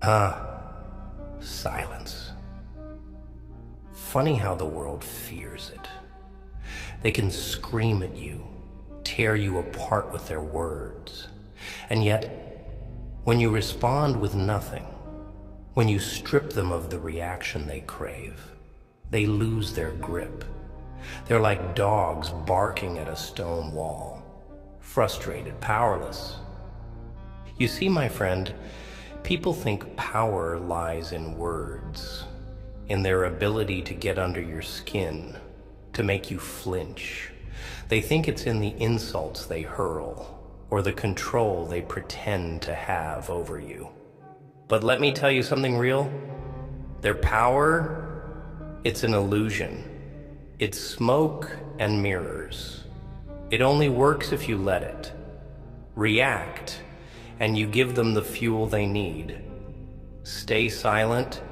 Ah, silence. Funny how the world fears it. They can scream at you, tear you apart with their words. And yet, when you respond with nothing, when you strip them of the reaction they crave, they lose their grip. They're like dogs barking at a stone wall, frustrated, powerless. You see, my friend, people think power lies in words, in their ability to get under your skin, to make you flinch. They think it's in the insults they hurl, or the control they pretend to have over you. But let me tell you something real. Their power, it's an illusion. It's smoke and mirrors. It only works if you let it. React, and you give them the fuel they need. Stay silent,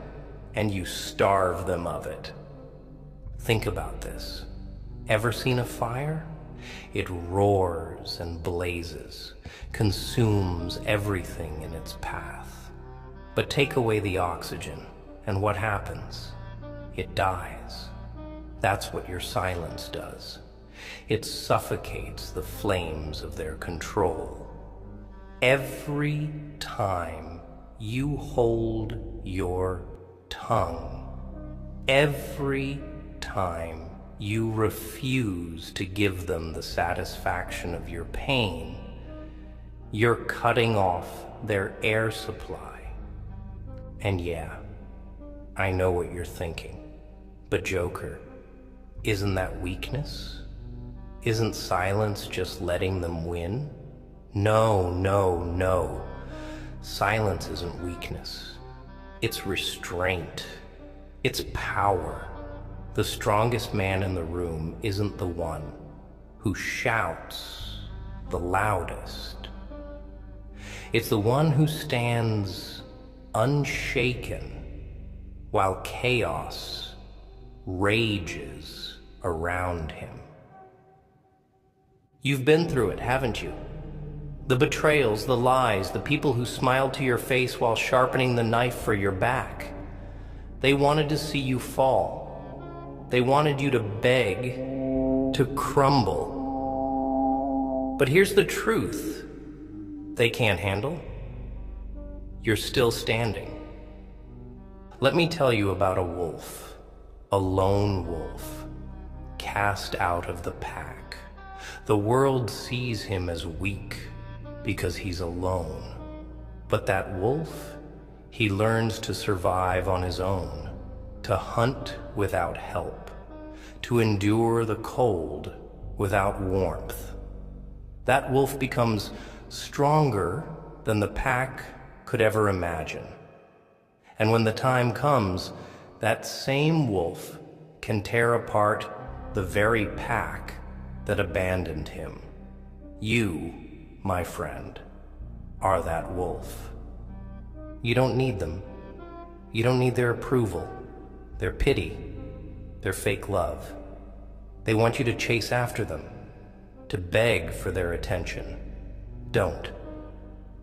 and you starve them of it. Think about this. Ever seen a fire? It roars and blazes, consumes everything in its path. But take away the oxygen, and what happens? It dies. That's what your silence does. It suffocates the flames of their control. Every time you hold your tongue, every time you refuse to give them the satisfaction of your pain, you're cutting off their air supply. And yeah, I know what you're thinking, but Joker, isn't that weakness? Isn't silence just letting them win? No, no, no. Silence isn't weakness. It's restraint. It's power. The strongest man in the room isn't the one who shouts the loudest. It's the one who stands unshaken while chaos rages around him. You've been through it, haven't you? The betrayals, the lies, the people who smiled to your face while sharpening the knife for your back. They wanted to see you fall. They wanted you to beg, to crumble. But here's the truth. They can't handle. You're still standing. Let me tell you about a wolf, a lone wolf, cast out of the pack. The world sees him as weak because he's alone. But that wolf, he learns to survive on his own, to hunt without help, to endure the cold without warmth. That wolf becomes stronger than the pack could ever imagine. And when the time comes, that same wolf can tear apart the very pack that abandoned him. You, my friend, are that wolf. You don't need them. You don't need their approval, their pity, their fake love. They want you to chase after them, to beg for their attention. Don't.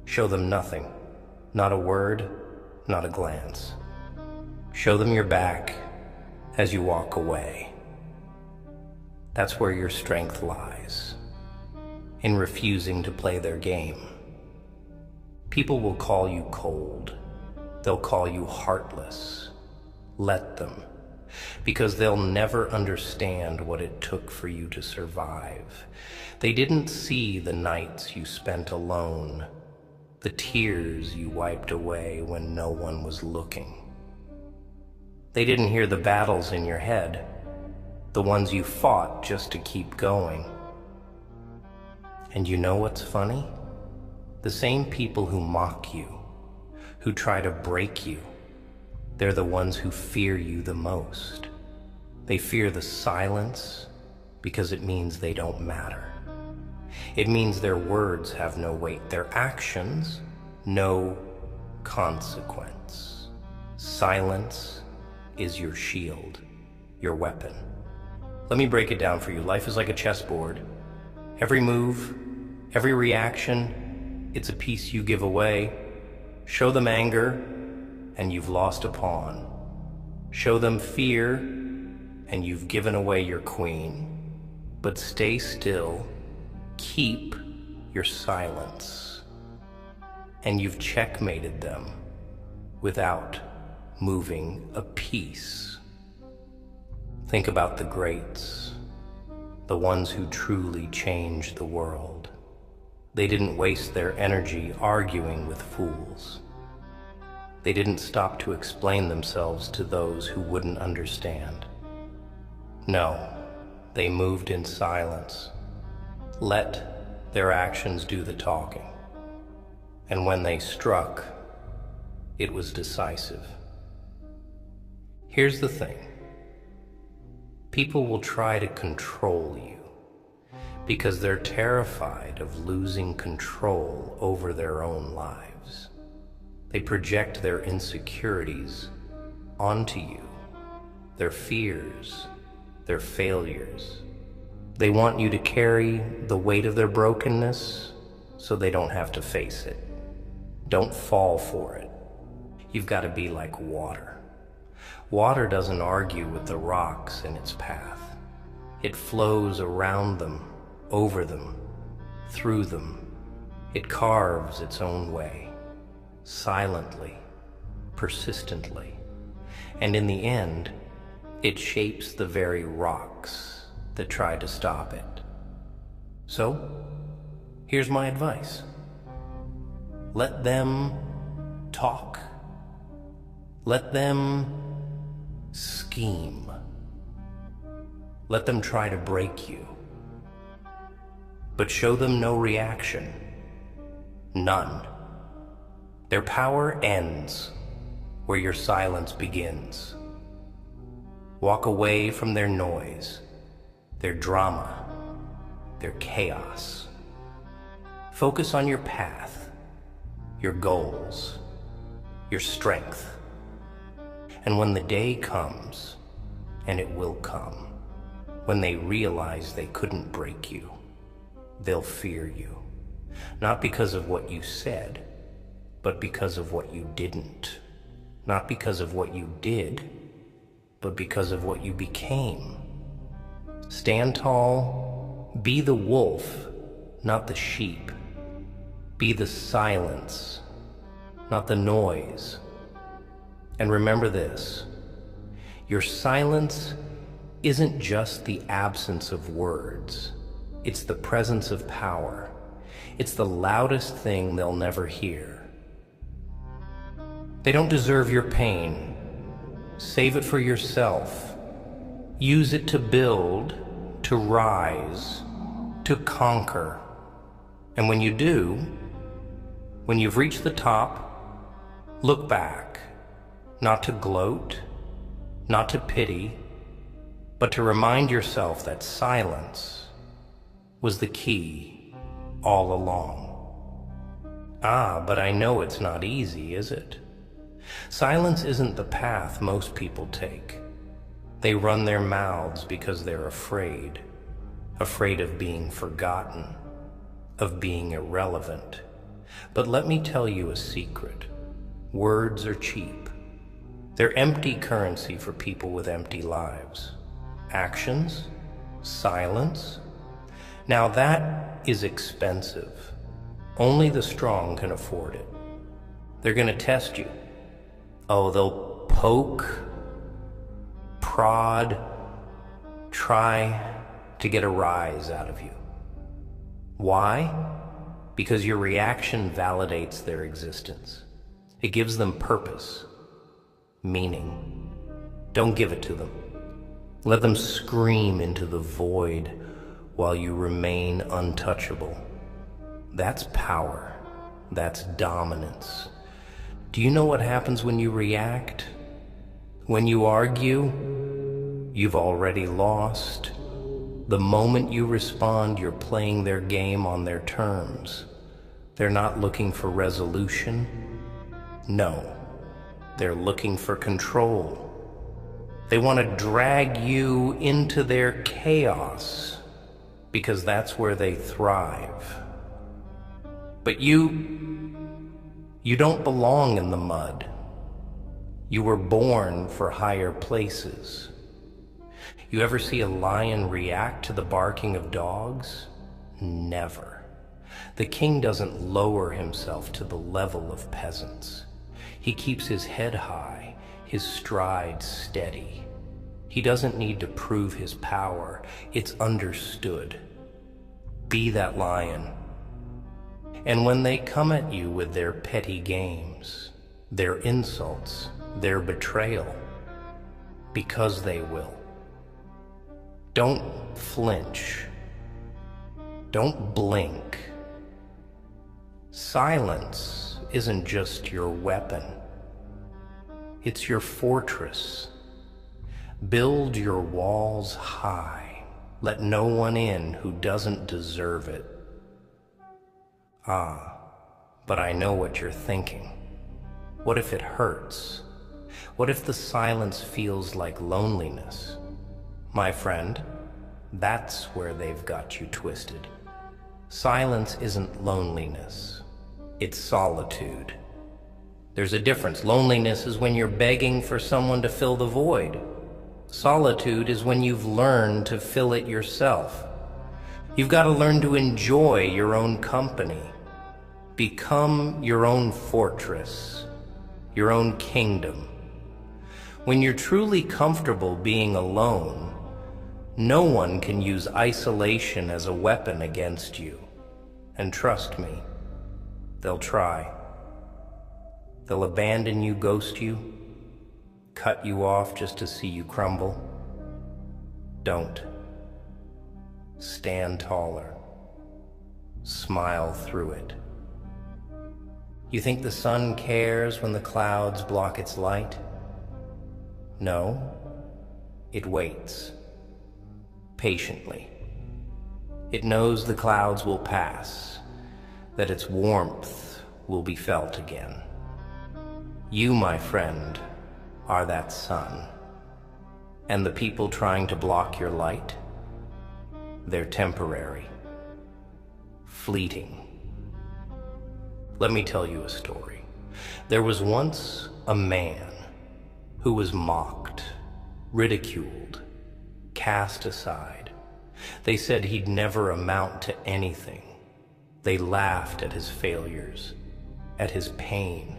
Show them nothing, not a word, not a glance. Show them your back as you walk away. That's where your strength lies, in refusing to play their game. People will call you cold. They'll call you heartless. Let them, because they'll never understand what it took for you to survive. They didn't see the nights you spent alone, the tears you wiped away when no one was looking. They didn't hear the battles in your head, the ones you fought just to keep going. And you know what's funny? The same people who mock you, who try to break you, they're the ones who fear you the most. They fear the silence because it means they don't matter. It means their words have no weight, their actions, no consequence. Silence is your shield, your weapon. Let me break it down for you. Life is like a chessboard. Every move, every reaction, it's a piece you give away. Show them anger, and you've lost a pawn. Show them fear, and you've given away your queen. But stay still, keep your silence, and you've checkmated them without moving a piece. Think about the greats, the ones who truly changed the world. They didn't waste their energy arguing with fools. They didn't stop to explain themselves to those who wouldn't understand. No, they moved in silence. Let their actions do the talking. And when they struck, it was decisive. Here's the thing. People will try to control you because they're terrified of losing control over their own lives. They project their insecurities onto you, their fears, their failures. They want you to carry the weight of their brokenness so they don't have to face it. Don't fall for it. You've got to be like water. Water doesn't argue with the rocks in its path. It flows around them, over them, through them. It carves its own way, silently, persistently. And in the end, it shapes the very rocks that try to stop it. So, here's my advice. Let them talk. Let them scheme. Let them try to break you. But show them no reaction. None. Their power ends where your silence begins. Walk away from their noise, their drama, their chaos. Focus on your path, your goals, your strength. And when the day comes, and it will come, when they realize they couldn't break you, they'll fear you. Not because of what you said, but because of what you didn't. Not because of what you did, but because of what you became. Stand tall, be the wolf, not the sheep. Be the silence, not the noise. And remember this, your silence isn't just the absence of words. It's the presence of power. It's the loudest thing they'll never hear. They don't deserve your pain. Save it for yourself. Use it to build, to rise, to conquer. And when you do, when you've reached the top, look back, not to gloat, not to pity, but to remind yourself that silence was the key all along. Ah, but I know it's not easy, is it? Silence isn't the path most people take. They run their mouths because they're afraid of being forgotten, of being irrelevant. But let me tell you a secret. Words are cheap. They're empty currency for people with empty lives. Actions, silence. Now that is expensive. Only the strong can afford it. They're going to test you. Oh, they'll poke, prod, try to get a rise out of you. Why? Because your reaction validates their existence. It gives them purpose, meaning. Don't give it to them. Let them scream into the void while you remain untouchable. That's power. That's dominance. Do you know what happens when you react? When you argue, you've already lost. The moment you respond, you're playing their game on their terms. They're not looking for resolution. No, they're looking for control. They want to drag you into their chaos because that's where they thrive. But you don't belong in the mud. You were born for higher places. You ever see a lion react to the barking of dogs? Never. The king doesn't lower himself to the level of peasants. He keeps his head high, his stride steady. He doesn't need to prove his power. It's understood. Be that lion. And when they come at you with their petty games, their insults, their betrayal, because they will, don't flinch. Don't blink. Silence isn't just your weapon. It's your fortress. Build your walls high. Let no one in who doesn't deserve it. Ah, but I know what you're thinking. What if it hurts? What if the silence feels like loneliness? My friend, that's where they've got you twisted. Silence isn't loneliness. It's solitude. There's a difference. Loneliness is when you're begging for someone to fill the void. Solitude is when you've learned to fill it yourself. You've got to learn to enjoy your own company. Become your own fortress, your own kingdom. When you're truly comfortable being alone, no one can use isolation as a weapon against you. And trust me, they'll try. They'll abandon you, ghost you, cut you off just to see you crumble. Don't. Stand taller. Smile through it. You think the sun cares when the clouds block its light? No, it waits. Patiently. It knows the clouds will pass, that its warmth will be felt again. You, my friend, are that sun. And the people trying to block your light, they're temporary, fleeting. Let me tell you a story. There was once a man who was mocked, ridiculed, cast aside. They said he'd never amount to anything. They laughed at his failures, at his pain.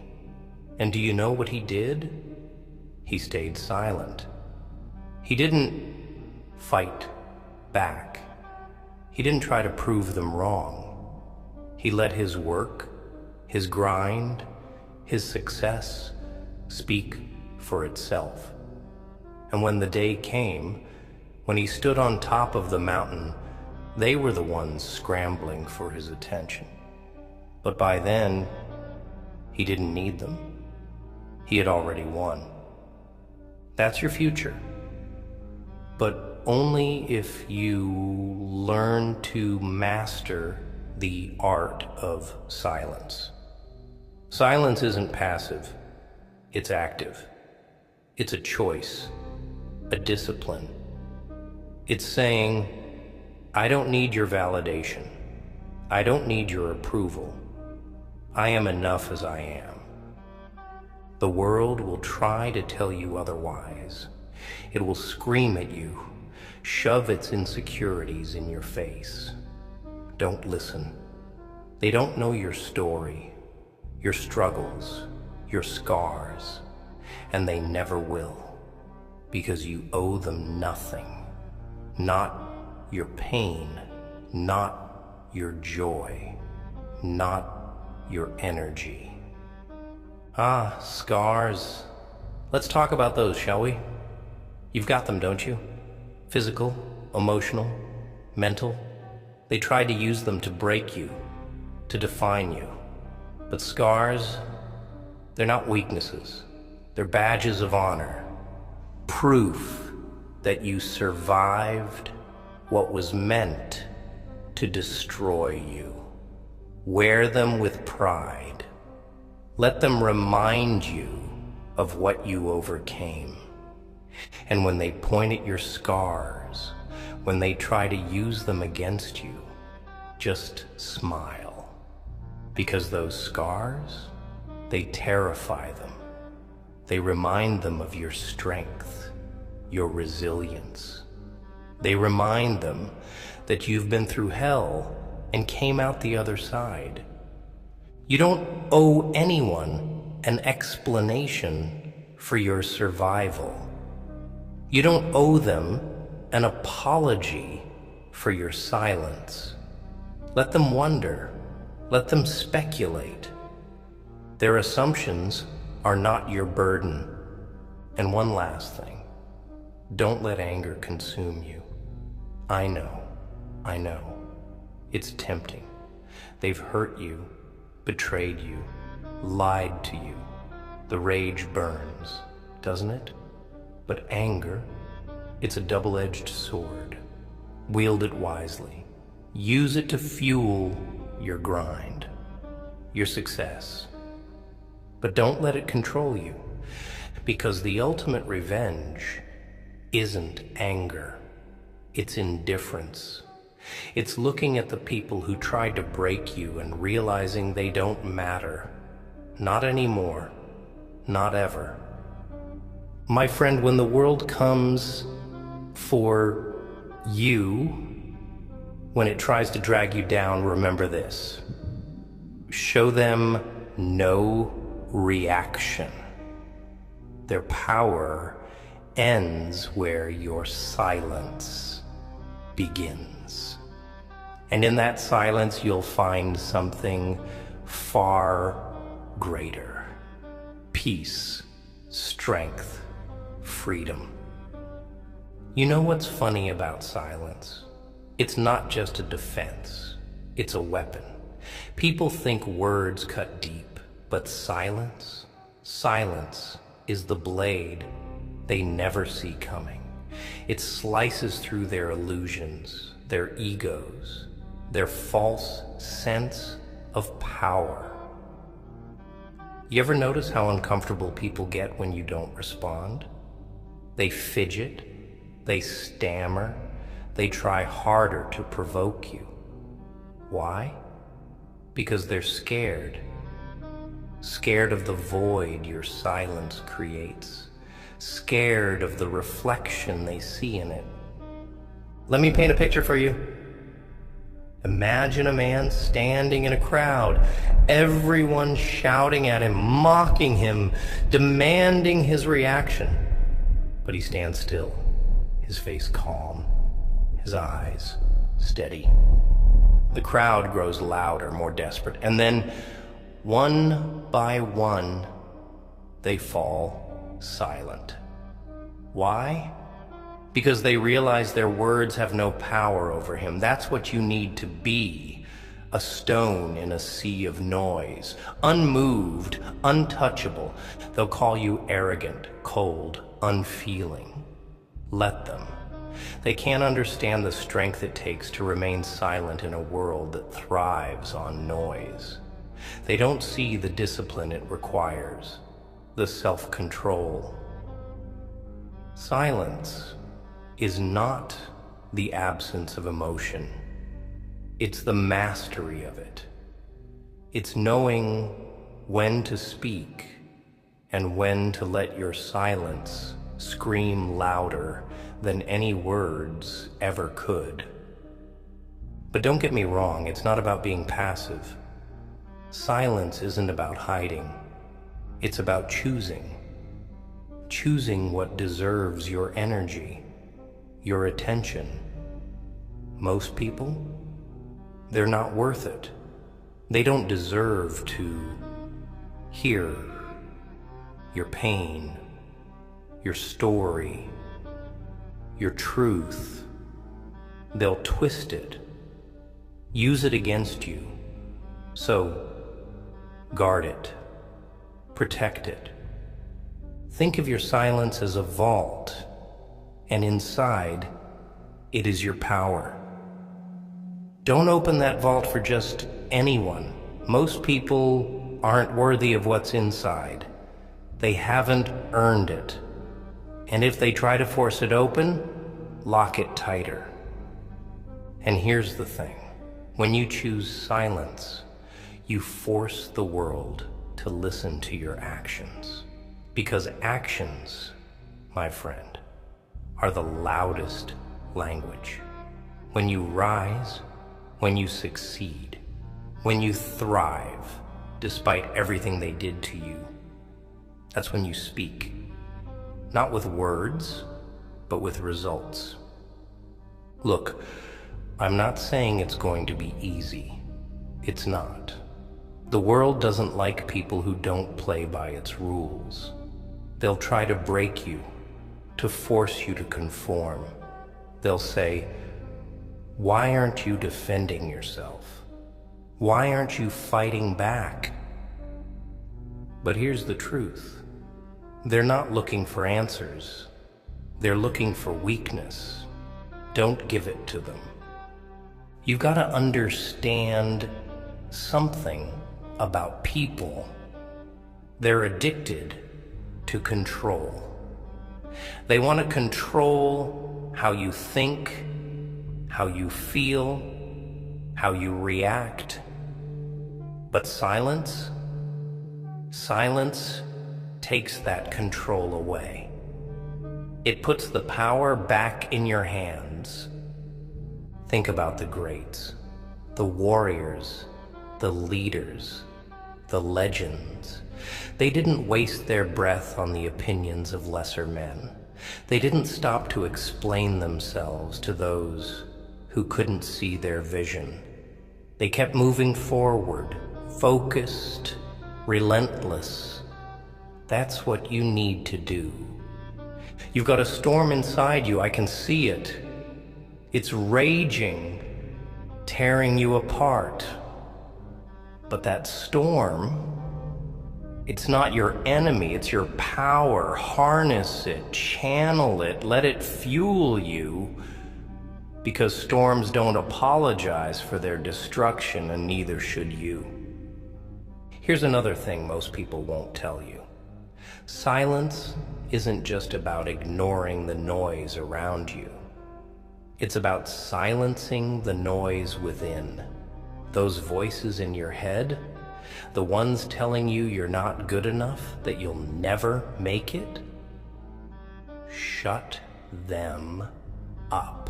And do you know what he did? He stayed silent. He didn't fight back. He didn't try to prove them wrong. He let his work, his grind, his success speak for itself. And when the day came, when he stood on top of the mountain, they were the ones scrambling for his attention. But by then, he didn't need them. He had already won. That's your future. But only if you learn to master the art of silence. Silence isn't passive, it's active. It's a choice, a discipline. It's saying, I don't need your validation. I don't need your approval. I am enough as I am. The world will try to tell you otherwise. It will scream at you, shove its insecurities in your face. Don't listen. They don't know your story, your struggles, your scars, and they never will, because you owe them nothing. Not your pain, not your joy, not your energy. Ah, scars. Let's talk about those, shall we? You've got them, don't you? Physical, emotional, mental. They tried to use them to break you, to define you. But scars, they're not weaknesses. They're badges of honor. Proof that you survived what was meant to destroy you. Wear them with pride. Let them remind you of what you overcame. And when they point at your scars, when they try to use them against you, just smile. Because those scars, they terrify them. They remind them of your strength, your resilience. They remind them that you've been through hell and came out the other side. You don't owe anyone an explanation for your survival. You don't owe them an apology for your silence. Let them wonder. Let them speculate. Their assumptions are not your burden. And one last thing. Don't let anger consume you. I know. It's tempting. They've hurt you, betrayed you, lied to you. The rage burns, doesn't it? But anger, it's a double-edged sword. Wield it wisely. Use it to fuel your grind, your success. But don't let it control you, because the ultimate revenge isn't anger. It's indifference. It's looking at the people who tried to break you and realizing they don't matter. Not anymore. Not ever. My friend, when the world comes for you, when it tries to drag you down, remember this. Show them no reaction. Their power ends where your silence begins. And in that silence, you'll find something far greater. Peace, strength, freedom. You know what's funny about silence? It's not just a defense. It's a weapon. People think words cut deep, but silence is the blade they never see coming. It slices through their illusions, their egos, their false sense of power. You ever notice how uncomfortable people get when you don't respond? They fidget, they stammer, they try harder to provoke you. Why? Because they're scared. Scared of the void your silence creates. Scared of the reflection they see in it. Let me paint a picture for you. Imagine a man standing in a crowd, everyone shouting at him, mocking him, demanding his reaction. But he stands still, his face calm, his eyes steady. The crowd grows louder, more desperate, and then, one by one, they fall silent. Why? Because they realize their words have no power over him. That's what you need to be. A stone in a sea of noise. Unmoved, untouchable. They'll call you arrogant, cold, unfeeling. Let them. They can't understand the strength it takes to remain silent in a world that thrives on noise. They don't see the discipline it requires, the self-control. Silence is not the absence of emotion. It's the mastery of it. It's knowing when to speak and when to let your silence scream louder than any words ever could. But don't get me wrong, it's not about being passive. Silence isn't about hiding. It's about choosing. Choosing what deserves your energy, your attention. Most people, they're not worth it. They don't deserve to hear your pain, your story, your truth. They'll twist it, use it against you. So, guard it, protect it. Think of your silence as a vault, and inside, it is your power. Don't open that vault for just anyone. Most people aren't worthy of what's inside. They haven't earned it. And if they try to force it open, lock it tighter. And here's the thing. When you choose silence, you force the world to listen to your actions. Because actions, my friend, are the loudest language. When you rise, when you succeed, when you thrive, despite everything they did to you, that's when you speak. Not with words, but with results. Look, I'm not saying it's going to be easy. It's not. The world doesn't like people who don't play by its rules. They'll try to break you, to force you to conform. They'll say, "Why aren't you defending yourself? Why aren't you fighting back?" But here's the truth. They're not looking for answers. They're looking for weakness. Don't give it to them. You've got to understand something about people. They're addicted to control. They want to control how you think, how you feel, how you react. But silence takes that control away. It puts the power back in your hands. Think about the greats, the warriors, the leaders, the legends. They didn't waste their breath on the opinions of lesser men. They didn't stop to explain themselves to those who couldn't see their vision. They kept moving forward, focused, relentless. That's what you need to do. You've got a storm inside you, I can see it. It's raging, tearing you apart. But that storm, it's not your enemy, it's your power. Harness it, channel it, let it fuel you, because storms don't apologize for their destruction, and neither should you. Here's another thing most people won't tell you. Silence isn't just about ignoring the noise around you. It's about silencing the noise within. Those voices in your head, the ones telling you you're not good enough, that you'll never make it, shut them up.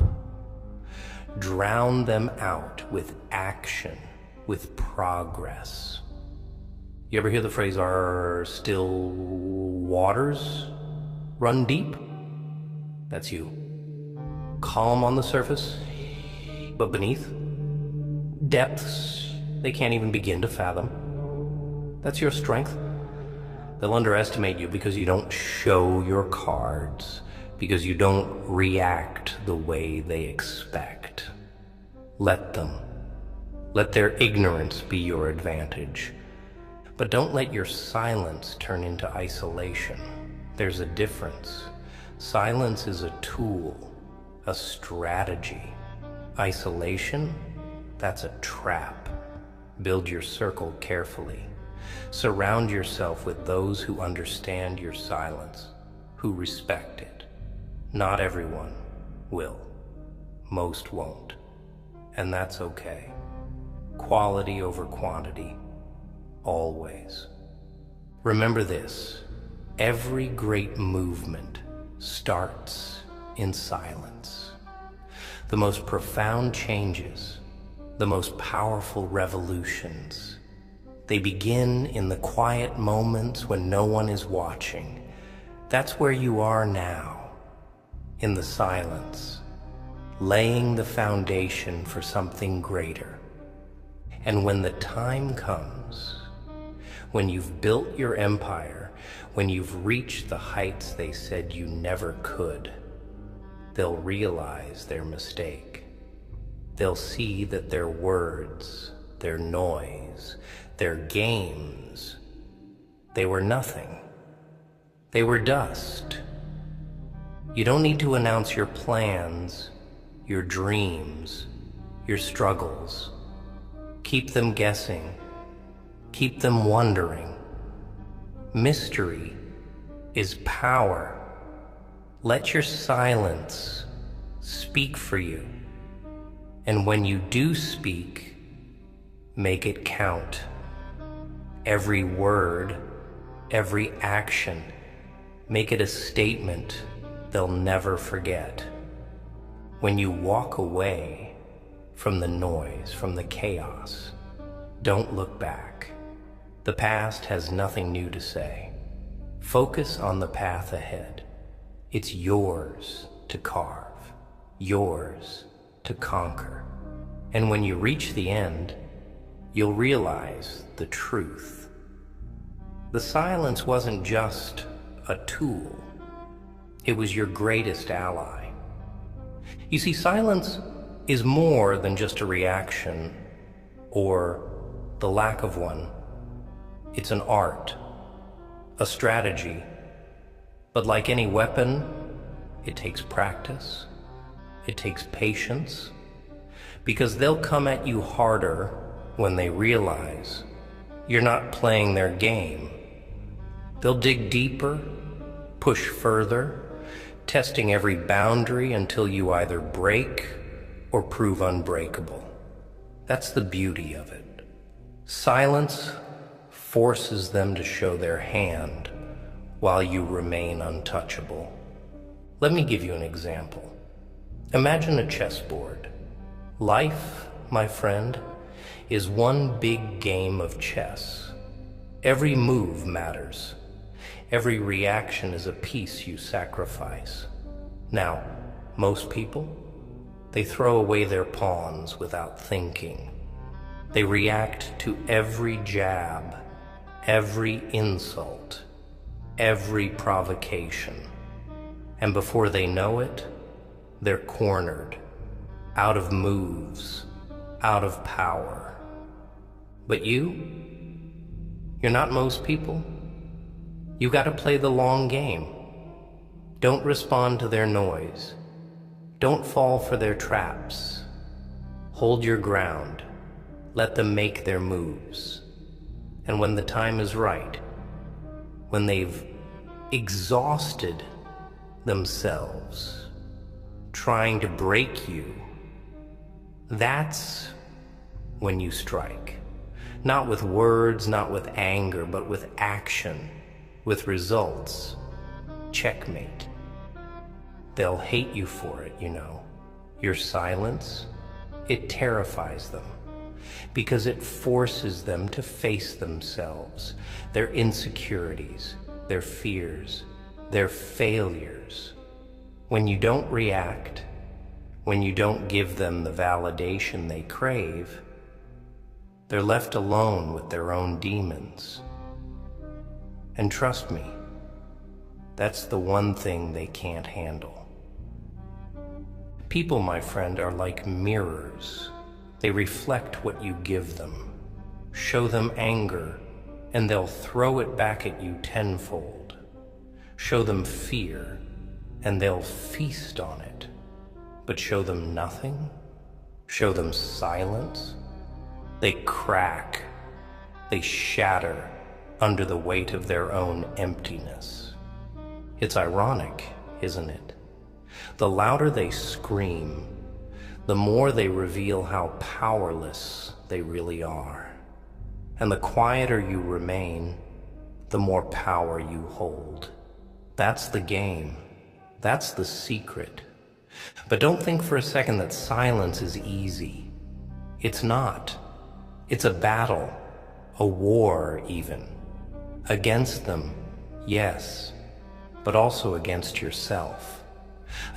Drown them out with action, with progress. You ever hear the phrase, "Are still waters run deep"? That's you. Calm on the surface, but beneath, depths they can't even begin to fathom. That's your strength. They'll underestimate you because you don't show your cards, because you don't react the way they expect. Let them. Let their ignorance be your advantage. But don't let your silence turn into isolation. There's a difference. Silence is a tool, a strategy. Isolation, that's a trap. Build your circle carefully. Surround yourself with those who understand your silence, who respect it. Not everyone will. Most won't. And that's okay. Quality over quantity. Always. Remember this, every great movement starts in silence. The most profound changes, the most powerful revolutions, they begin in the quiet moments when no one is watching. That's where you are now, in the silence, laying the foundation for something greater. And when the time comes, when you've built your empire, when you've reached the heights they said you never could, they'll realize their mistake. They'll see that their words, their noise, their games, they were nothing. They were dust. You don't need to announce your plans, your dreams, your struggles. Keep them guessing. Keep them wondering. Mystery is power. Let your silence speak for you. And when you do speak, make it count. Every word, every action, Make it a statement they'll never forget. When you walk away from the noise, from the chaos, don't look back. The past has nothing new to say. Focus on the path ahead. It's yours to carve, yours to conquer. And when you reach the end, you'll realize the truth. The silence wasn't just a tool. It was your greatest ally. You see, silence is more than just a reaction or the lack of one. It's an art, a strategy. But like any weapon, it takes practice, it takes patience, because they'll come at you harder when they realize you're not playing their game. They'll dig deeper, push further, testing every boundary until you either break or prove unbreakable. That's the beauty of it. Silence forces them to show their hand while you remain untouchable. Let me give you an example. Imagine a chessboard. Life, my friend, is one big game of chess. Every move matters. Every reaction is a piece you sacrifice. Now, most people, they throw away their pawns without thinking. They react to every jab, every insult, every provocation. And before they know it, they're cornered, out of moves, out of power. But you're not most people. You gotta play the long game. Don't respond to their noise. Don't fall for their traps. Hold your ground. Let them make their moves. And when the time is right, when they've exhausted themselves trying to break you, that's when you strike. Not with words, not with anger, but with action, with results. Checkmate. They'll hate you for it, you know. Your silence, it terrifies them because it forces them to face themselves, their insecurities, their fears, their failures. When you don't react, when you don't give them the validation they crave, they're left alone with their own demons. And trust me, that's the one thing they can't handle. People, my friend, are like mirrors. They reflect what you give them. Show them anger, and they'll throw it back at you tenfold. Show them fear, and they'll feast on it. But show them nothing, show them silence, they crack, they shatter under the weight of their own emptiness. It's ironic, isn't it? The louder they scream, the more they reveal how powerless they really are. And the quieter you remain, the more power you hold. That's the game. That's the secret. But don't think for a second that silence is easy. It's not. It's a battle, a war even. Against them, yes, but also against yourself.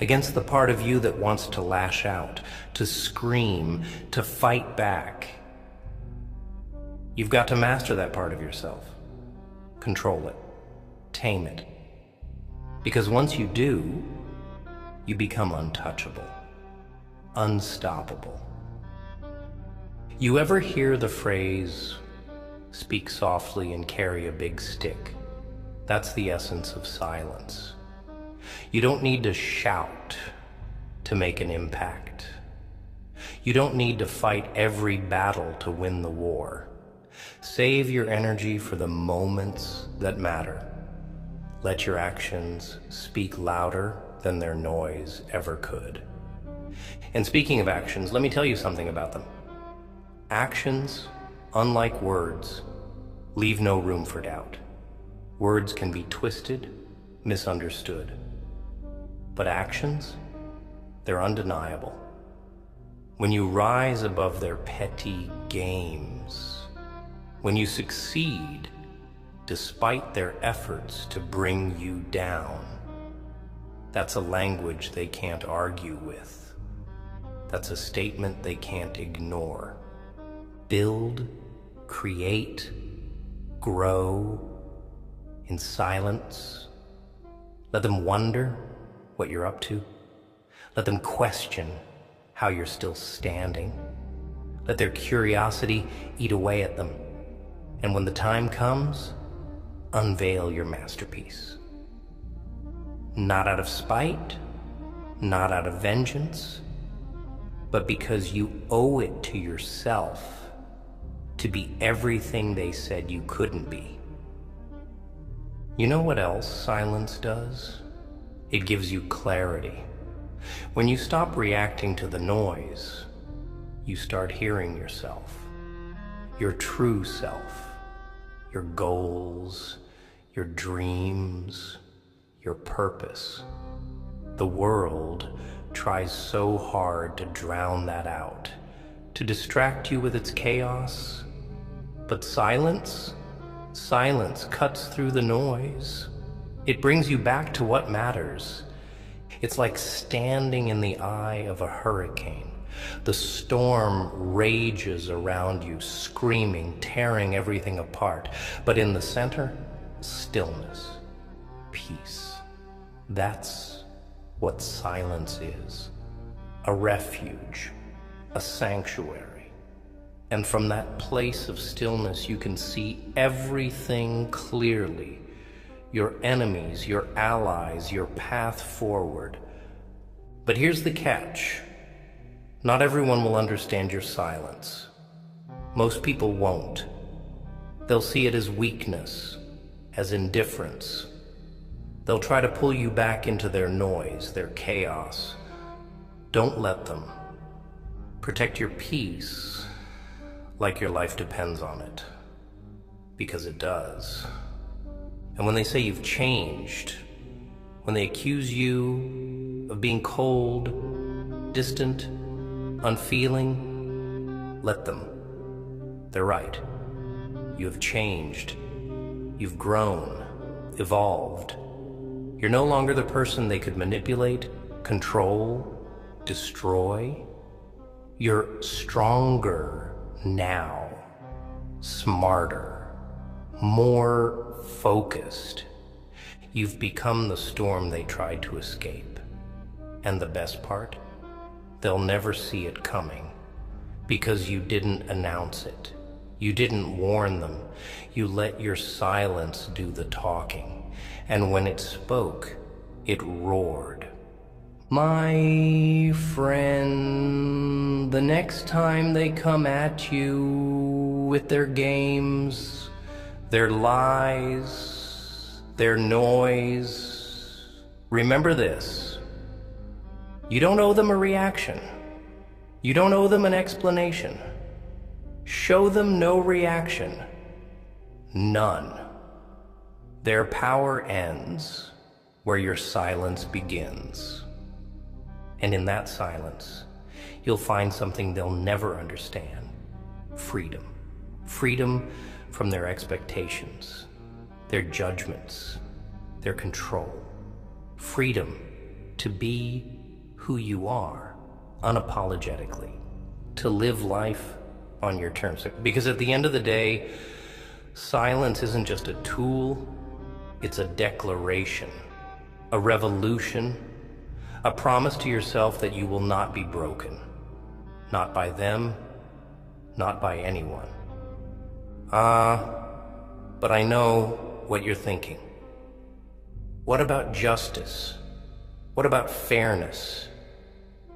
Against the part of you that wants to lash out, to scream, to fight back. You've got to master that part of yourself. Control it. Tame it. Because once you do, you become untouchable, unstoppable. You ever hear the phrase, speak softly and carry a big stick? That's the essence of silence. You don't need to shout to make an impact. You don't need to fight every battle to win the war. Save your energy for the moments that matter. Let your actions speak louder than their noise ever could. And speaking of actions, let me tell you something about them. Actions, unlike words, leave no room for doubt. Words can be twisted, misunderstood. But actions, they're undeniable. When you rise above their petty games, when you succeed despite their efforts to bring you down, that's a language they can't argue with. That's a statement they can't ignore. Build, create, grow in silence. Let them wonder what you're up to. Let them question how you're still standing. Let their curiosity eat away at them. And when the time comes, unveil your masterpiece. Not out of spite, not out of vengeance, but because you owe it to yourself to be everything they said you couldn't be. You know what else silence does? It gives you clarity. When you stop reacting to the noise, you start hearing yourself, your true self, your goals, your dreams, your purpose. The world tries so hard to drown that out, to distract you with its chaos. But silence cuts through the noise. It brings you back to what matters. It's like standing in the eye of a hurricane. The storm rages around you, screaming, tearing everything apart. But in the center, stillness, peace. That's what silence is. A refuge, a sanctuary. And from that place of stillness, you can see everything clearly. Your enemies, your allies, your path forward. But here's the catch. Not everyone will understand your silence. Most people won't. They'll see it as weakness, as indifference. They'll try to pull you back into their noise, their chaos. Don't let them. Protect your peace like your life depends on it, because it does. And when they say you've changed, when they accuse you of being cold, distant, unfeeling, let them. They're right. You have changed. You've grown, evolved. You're no longer the person they could manipulate, control, destroy. You're stronger now, smarter, more focused. You've become the storm they tried to escape. And the best part? They'll never see it coming, because you didn't announce it. You didn't warn them. You let your silence do the talking. And when it spoke, it roared. My friend, the next time they come at you with their games, their lies, their noise, remember this. You don't owe them a reaction. You don't owe them an explanation. Show them no reaction. None. Their power ends where your silence begins. And in that silence, you'll find something they'll never understand. Freedom. Freedom from their expectations, their judgments, their control. Freedom to be who you are, unapologetically. To live life on your terms. Because at the end of the day, silence isn't just a tool, it's a declaration, a revolution, a promise to yourself that you will not be broken. Not by them, not by anyone. But I know what you're thinking. What about justice? What about fairness?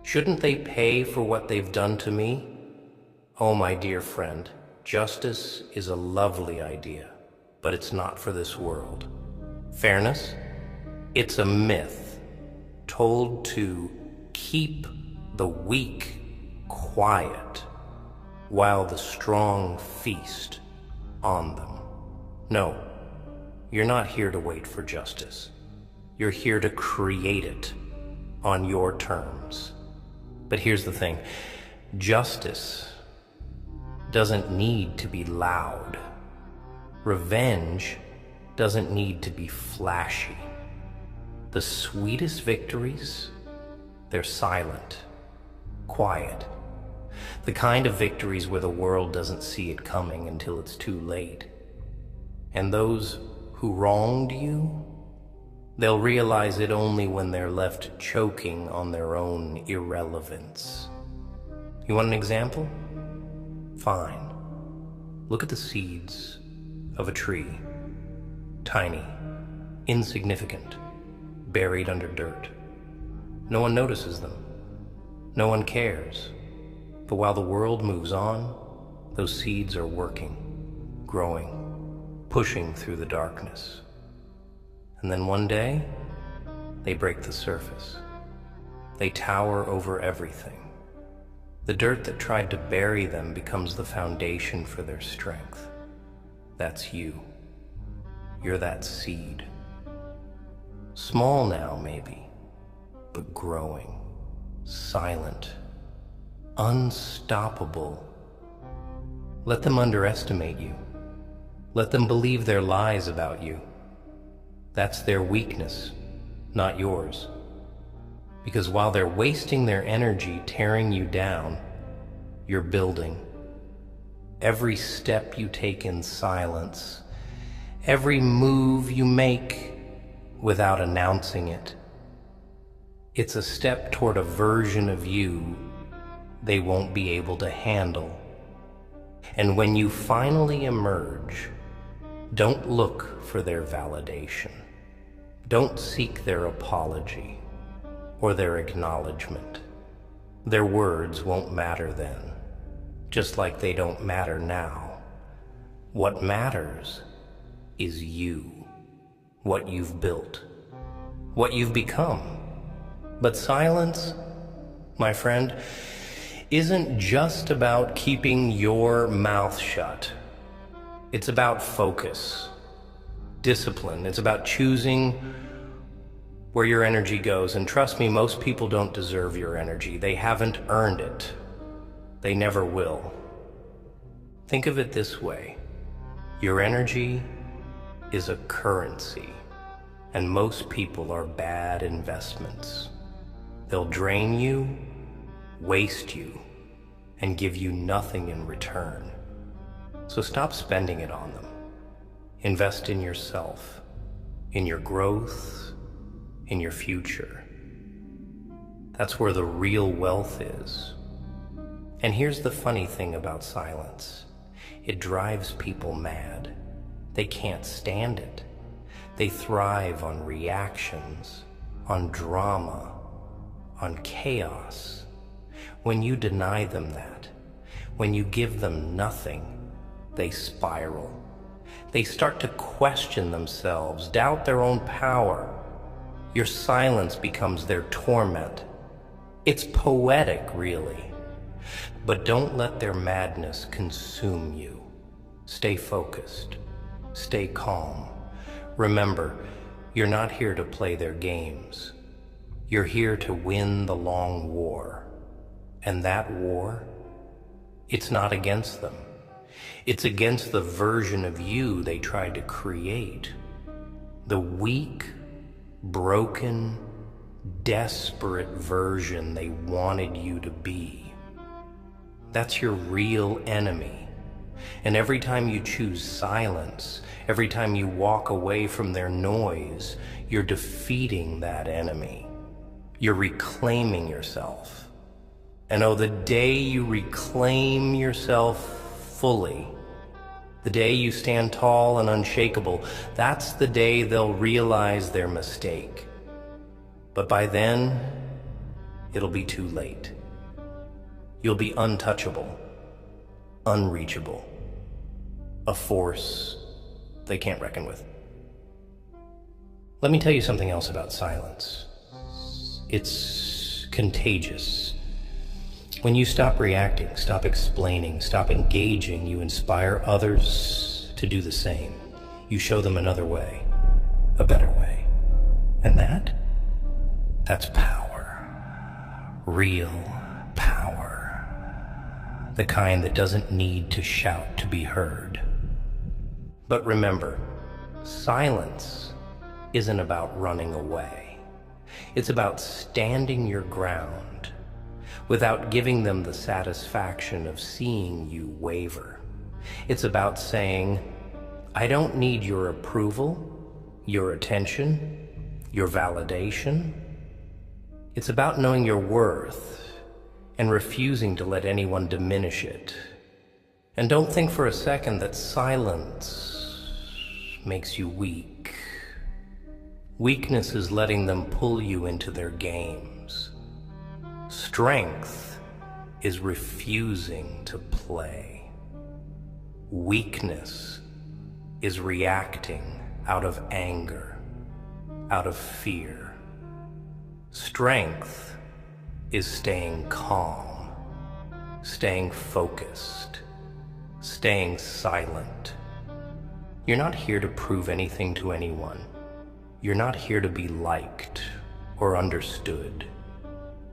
Shouldn't they pay for what they've done to me? Oh, my dear friend, justice is a lovely idea, but it's not for this world. Fairness? It's a myth told to keep the weak quiet while the strong feast on them. No, you're not here to wait for justice. You're here to create it on your terms. But here's the thing. Justice doesn't need to be loud. Revenge doesn't need to be flashy. The sweetest victories, they're silent, quiet. The kind of victories where the world doesn't see it coming until it's too late. And those who wronged you, they'll realize it only when they're left choking on their own irrelevance. You want an example? Fine. Look at the seeds of a tree. Tiny, insignificant, buried under dirt. No one notices them. No one cares. But while the world moves on, those seeds are working, growing, pushing through the darkness. And then one day, they break the surface. They tower over everything. The dirt that tried to bury them becomes the foundation for their strength. That's you. You're that seed. Small now, maybe, but growing, silent, unstoppable. Let them underestimate you. Let them believe their lies about you. That's their weakness, not yours. Because while they're wasting their energy tearing you down, you're building. Every step you take in silence, every move you make without announcing it, it's a step toward a version of you they won't be able to handle. And when you finally emerge, don't look for their validation. Don't seek their apology or their acknowledgement. Their words won't matter then, just like they don't matter now. What matters is you, what you've built, what you've become. But silence, my friend, isn't just about keeping your mouth shut. It's about focus, discipline. It's about choosing where your energy goes. And trust me, most people don't deserve your energy. They haven't earned it. They never will. Think of it this way. Your energy is a currency, and most people are bad investments. They'll drain you, waste you, and give you nothing in return. So stop spending it on them. Invest in yourself, in your growth, in your future. That's where the real wealth is. And here's the funny thing about silence. It drives people mad. They can't stand it. They thrive on reactions, on drama, on chaos. When you deny them that, when you give them nothing, they spiral. They start to question themselves, doubt their own power. Your silence becomes their torment. It's poetic, really. But don't let their madness consume you. Stay focused. Stay calm. Remember, you're not here to play their games. You're here to win the long war. And that war, it's not against them. It's against the version of you they tried to create. The weak, broken, desperate version they wanted you to be. That's your real enemy. And every time you choose silence, every time you walk away from their noise, you're defeating that enemy. You're reclaiming yourself. And oh, the day you reclaim yourself fully, the day you stand tall and unshakable, that's the day they'll realize their mistake. But by then, it'll be too late. You'll be untouchable, unreachable, a force they can't reckon with. Let me tell you something else about silence. It's contagious. When you stop reacting, stop explaining, stop engaging, you inspire others to do the same. You show them another way, a better way. And that's power. Real power. The kind that doesn't need to shout to be heard. But remember, silence isn't about running away. It's about standing your ground without giving them the satisfaction of seeing you waver. It's about saying, I don't need your approval, your attention, your validation. It's about knowing your worth and refusing to let anyone diminish it. And don't think for a second that silence makes you weak. Weakness is letting them pull you into their games. Strength is refusing to play. Weakness is reacting out of anger, out of fear. Strength is staying calm, staying focused, staying silent. You're not here to prove anything to anyone. You're not here to be liked or understood.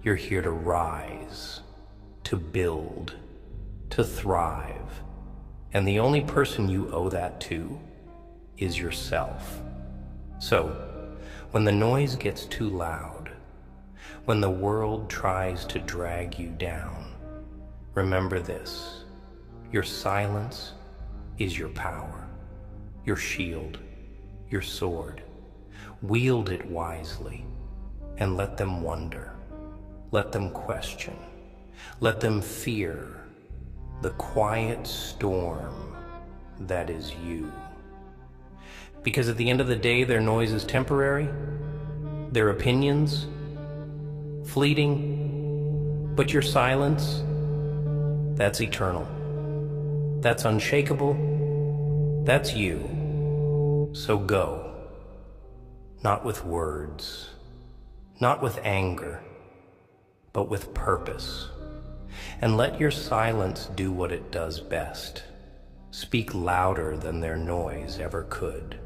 You're here to rise, to build, to thrive. And the only person you owe that to is yourself. So, when the noise gets too loud, when the world tries to drag you down, remember this: your silence is your power, your shield, your sword. Wield it wisely and let them wonder, let them question, let them fear the quiet storm that is you. Because at the end of the day, their noise is temporary, their opinions fleeting, but your silence, that's eternal. That's unshakable. That's you. So go. Not with words, not with anger, but with purpose. And let your silence do what it does best. Speak louder than their noise ever could.